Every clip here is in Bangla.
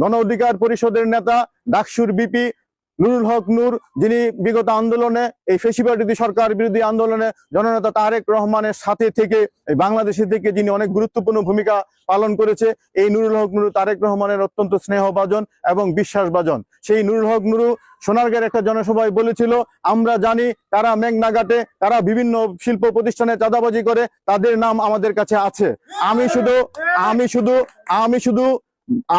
গণ অধিকার পরিষদের নেতা ডাকসুর বিপি নুরুল হক নূর, যিনি বিগত আন্দোলনে এই ফ্যাসিবাদী সরকার বিরোধী আন্দোলনে জননেতা তারেক রহমানের সাথে থেকে বাংলাদেশে থেকে যিনি অনেক গুরুত্বপূর্ণ ভূমিকা পালন করেছে, এই নুরুল হক নুরু তারেক রহমানের অত্যন্ত স্নেহভাজন এবং বিশ্বাসভাজন। সেই নুরুল হক নুরু সোনারগাঁয়ের একটা জনসভায় বলেছিল, আমরা জানি কারা মেঘনাঘাটে কারা বিভিন্ন শিল্প প্রতিষ্ঠানে চাঁদাবাজি করে, তাদের নাম আমাদের কাছে আছে।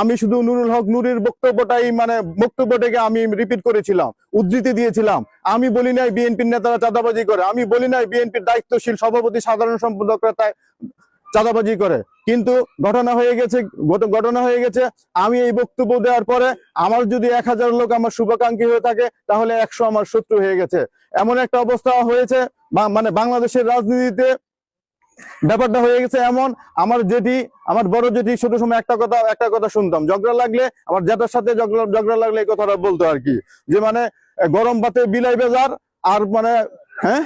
আমি শুধু নুরুল হক নুরির বক্তব্যটাকে আমি রিপিট করেছিলাম, উদ্ধৃতি দিয়েছিলাম। আমি বলি নাই বিএনপির নেতারা চাঁদাবাজি করে, আমি বলি নাই বিএনপির দায়িত্বশীল সভাপতি সাধারণ সম্পাদকরা চাঁদাবাজি করে। কিন্তু ঘটনা হয়ে গেছে আমি এই বক্তব্য দেওয়ার পরে আমার যদি 1000 লোক আমার শুভাকাঙ্ক্ষী হয়ে থাকে, তাহলে 100 আমার শত্রু হয়ে গেছে। এমন একটা অবস্থা হয়েছে, বাংলাদেশের রাজনীতিতে ব্যাপারটা হয়ে গেছে এমন। আমার বড় জেঠি ছোট সময় একটা কথা শুনতাম, ঝগড়া লাগলে আমার জেঠার সাথে ঝগড়া লাগলে এই কথাটা বলতো আর কি, যে গরম ভাতে বিলাই বেজার, আর হ্যাঁ,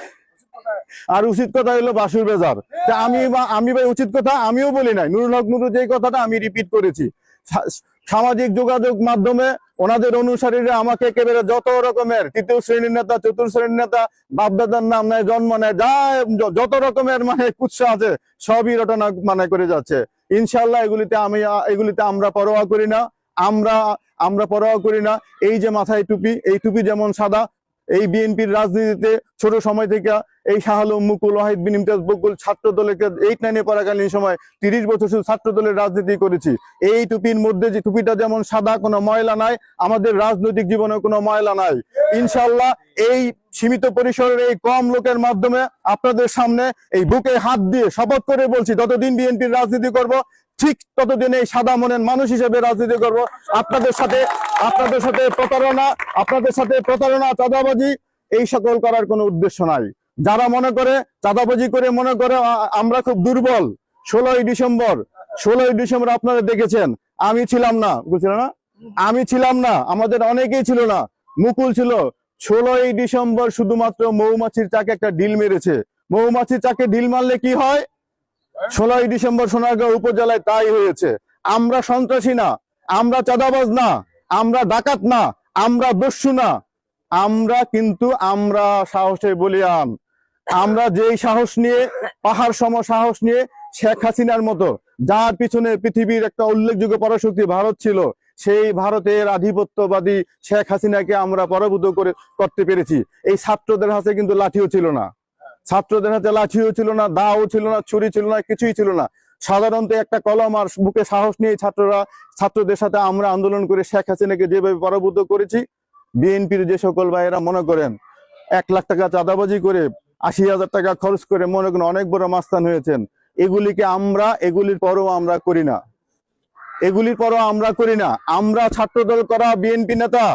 আর উচিত কথা হলো বাসুর বেজার। আমি ভাই উচিত কথা আমিও বলি নাই, নুরুল হক নুরু যে কথাটা আমি রিপিট করেছি। সামাজিক যোগাযোগ মাধ্যমে ওনাদের অনুসারীরা আমাকে একেবারে যত রকমের তৃতীয় শ্রেণীর নেতা, চতুর্থ শ্রেণীর নেতা, বাপদাদার নাম নেয়, জন্ম নেয়, যত রকমের কুৎসা আছে সবই রটনা করে যাচ্ছে। ইনশাল্লাহ এগুলিতে আমরা পরোয়া করি না, আমরা পরোয়া করি না। এই যে মাথায় টুপি, এই টুপি যেমন সাদা, এই বিএনপির রাজনীতিতে ছোট সময় থেকে এই শাহ আলম, মুকুল, ওয়াহিদ বিন ইমতিয়াজ, বকুল ছাত্র দলকে 8-9 পড়াকালীন সময় 30 বছর শুধু ছাত্র দলের রাজনীতি করেছি। এই টুপির মধ্যে যে টুপিটা যেমন সাদা, কোনো ময়লা নাই, আমাদের রাজনৈতিক জীবনে কোনো ময়লা নাই। ইনশাল্লাহ এই সীমিত পরিসরের এই কম লোকের মাধ্যমে আপনাদের সামনে এই বুকে হাত দিয়ে শপথ করে বলছি, যতদিন বিএনপির রাজনীতি করব, ঠিক ততদিন এই সাদা মনের মানুষ হিসেবে রাজনীতি করব। আপনাদের সাথে প্রতারণা, চাঁদাবাজি এই সকল করার কোনো উদ্দেশ্য নাই। যারা মনে করে চাঁদাবাজি করে মনে করে আমরা খুব দুর্বল, 16ই ডিসেম্বর আপনারা দেখেছেন, আমি ছিলাম না, আমাদের অনেকেই ছিল না, মুকুল ছিল। 16ই ডিসেম্বর শুধুমাত্র মৌমাছির চাকে একটা ঢিল মেরেছে। মৌমাছির চাকে ঢিল মারলে কি হয়? 16ই ডিসেম্বর সোনারগাঁও উপজেলায় তাই হয়েছে। আমরা সন্ত্রাসী না, আমরা চাঁদাবাজ না, আমরা ডাকাত না, আমরা দস্যু না, আমরা সাহসে বলিয়ান। আমরা যেই সাহস নিয়ে, পাহাড় সম সাহস নিয়ে শেখ হাসিনার মতো, যার পিছনে পৃথিবীর একটা উল্লেখযোগ্য পরাশক্তি ভারত ছিল, সেই ভারতের আধিপত্যবাদী শেখ হাসিনাকে আমরা পরাভূত করতে পেরেছি। এই ছাত্রদের হাতে কিন্তু লাঠিও ছিল না, দাও ছিল না, ছুরি ছিল না, কিছুই ছিল না। সাধারণত একটা কলম আর বুকে সাহস নিয়ে ছাত্রদের সাথে আমরা আন্দোলন করে শেখ হাসিনাকে যেভাবে পরাভূত করেছি, বিএনপির যে সকল ভাইয়েরা মনে করেন 1 লাখ টাকা চাঁদাবাজি করে 80,000 টাকা খরচ করে মনে করেন অনেক বড় মাস্তান হয়েছেন, এগুলির পরও আমরা করি না। আমরা ছাত্রদল করা বিএনপি নেতা,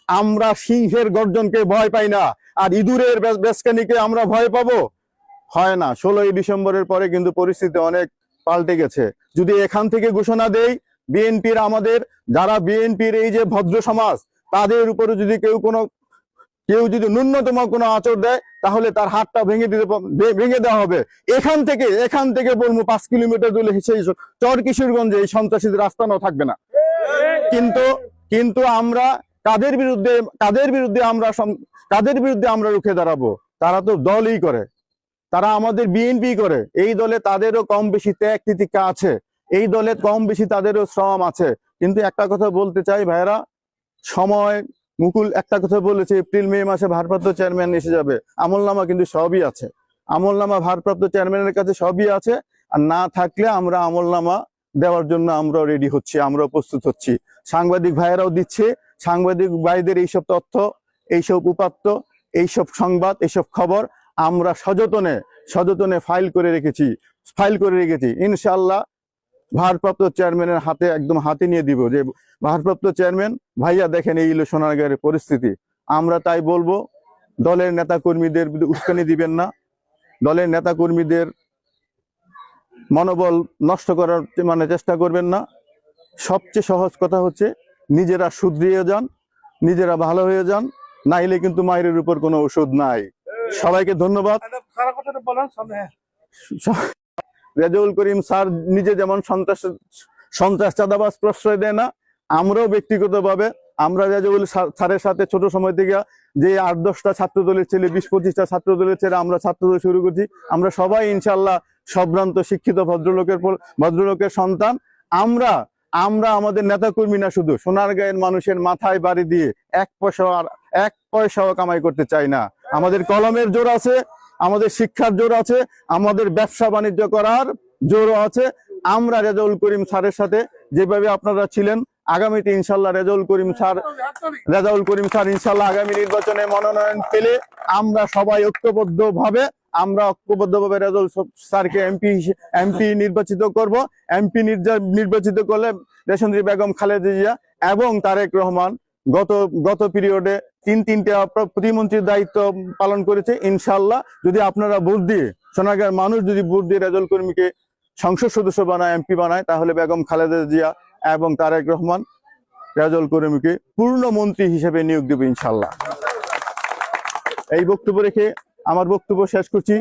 আমরা সিংহের গর্জনকে ভয় পাই না, আর ইঁদুরের বেসকানিকে আমরা ভয় পাবো? হয় না। 16ই ডিসেম্বরের পরে কিন্তু পরিস্থিতি অনেক পাল্টে গেছে। যদি এখান থেকে ঘোষণা দেই, যারা বিএনপির এই যে ভদ্র সমাজ, তাদের উপরে যদি কেউ যদি ন্যূনতম কোনো আঁচড় দেয়, তাহলে তার হাতটা ভেঙে দেওয়া হবে। এখান থেকে বলবো 5 কিলোমিটার দূরে সেই চর কিশোরগঞ্জে এই সন্ত্রাসীদের আস্তানাও থাকবে না। কিন্তু আমরা কাদের বিরুদ্ধে আমরা রুখে দাঁড়াবো? তারা তো দলই করে, তারা আমাদের বিএনপি করে। এই দলে তাদেরও কম বেশি ত্যাগ তিতিক্ষা আছে, এই দলে কম বেশি তাদেরও শ্রম আছে। কিন্তু একটা কথা বলতে চাই ভাইরা, মুকুল একটা কথা বলেছে, এপ্রিল-মে মাসে ভারপ্রাপ্ত চেয়ারম্যান এসে যাবে। আমলনামা কিন্তু সবই আছে, আমলনামা ভারপ্রাপ্ত চেয়ারম্যানের কাছে সবই আছে। আর না থাকলে আমরা আমলনামা দেওয়ার জন্য আমরা রেডি হচ্ছি, আমরা প্রস্তুত হচ্ছি। সাংবাদিক ভাইয়েরাও দিচ্ছে। সাংবাদিক ভাইদের এইসব তথ্য, এইসব উপাত্ত, এইসব সংবাদ, এইসব খবর আমরা সযতনে ফাইল করে রেখেছি। ইনশাআল্লাহ ভারপ্রাপ্ত চেয়ারম্যানের একদম হাতে নিয়ে দিব, যে ভারপ্রাপ্ত চেয়ারম্যান ভাইয়া দেখেন এই হলো সোনারগাঁয়ের পরিস্থিতি। আমরা তাই বলবো, দলের নেতা কর্মীদের উস্কানি দিবেন না, দলের নেতা কর্মীদের মনোবল নষ্ট করার চেষ্টা করবেন না। সবচেয়ে সহজ কথা হচ্ছে নিজেরা শুধরিয়ে যান, নিজেরা ভালো হয়ে যান, নাইলে কিন্তু মায়ের উপর কোনো ওষুধ নাই। সবাইকে ধন্যবাদ। রেজাউল করিম স্যার নিজে যেমন সন্ত্রাস চাঁদাবাজ প্রশ্রয় দেয় না, আমরাও ব্যক্তিগতভাবে আমরা রেজাউল স্যারের সাথে ছোট সময় থেকে যে 8-10টা ছাত্র দলের ছেলে 20-25টা ছাত্র দলের ছেলে আমরা ছাত্র দল শুরু করছি, আমরা সবাই ইনশাল্লাহ সম্ভ্রান্ত শিক্ষিত ভদ্রলোকের সন্তান। আমরা আমাদের নেতা কর্মী না, শুধু সোনারগাঁয়ের মানুষের মাথায় বাড়ি দিয়ে এক পয়সাও কামাই করতে চাই না। আমাদের কলমের জোর আছে, আমাদের শিক্ষার জোর আছে, আমাদের ব্যবসা বাণিজ্য করার জোরও আছে। আমরা রেজাউল করিম স্যারের সাথে যেভাবে আপনারা ছিলেন, আগামীতে ইনশাল্লাহ রেজাউল করিম স্যার ইনশাল্লাহ আগামী নির্বাচনে মনোনয়ন পেলে আমরা সবাই ঐক্যবদ্ধভাবে রেজাউল স্যারকে এমপি নির্বাচিত করব। এমপি নির্বাচিত করলে দেশনেত্রী বেগম খালেদা জিয়া এবং তারেক রহমান গত পিরিয়ডে তিনটা প্রতিমন্ত্রীর দায়িত্ব পালন করেছে। ইনশাল্লাহ যদি আপনারা ভোট দিয়ে, সোনারগাঁয়ের মানুষ যদি ভোট দিয়ে রেজাউল করিমকে সংসদ সদস্য বানায়, এমপি বানায়, তাহলে বেগম খালেদা জিয়া এবং তারেক রহমান রেজাউল করিমকে পূর্ণ মন্ত্রী হিসেবে নিয়োগ দেবে ইনশাল্লাহ। এই বক্তব্য রেখে আমার বক্তব্য শেষ করছি।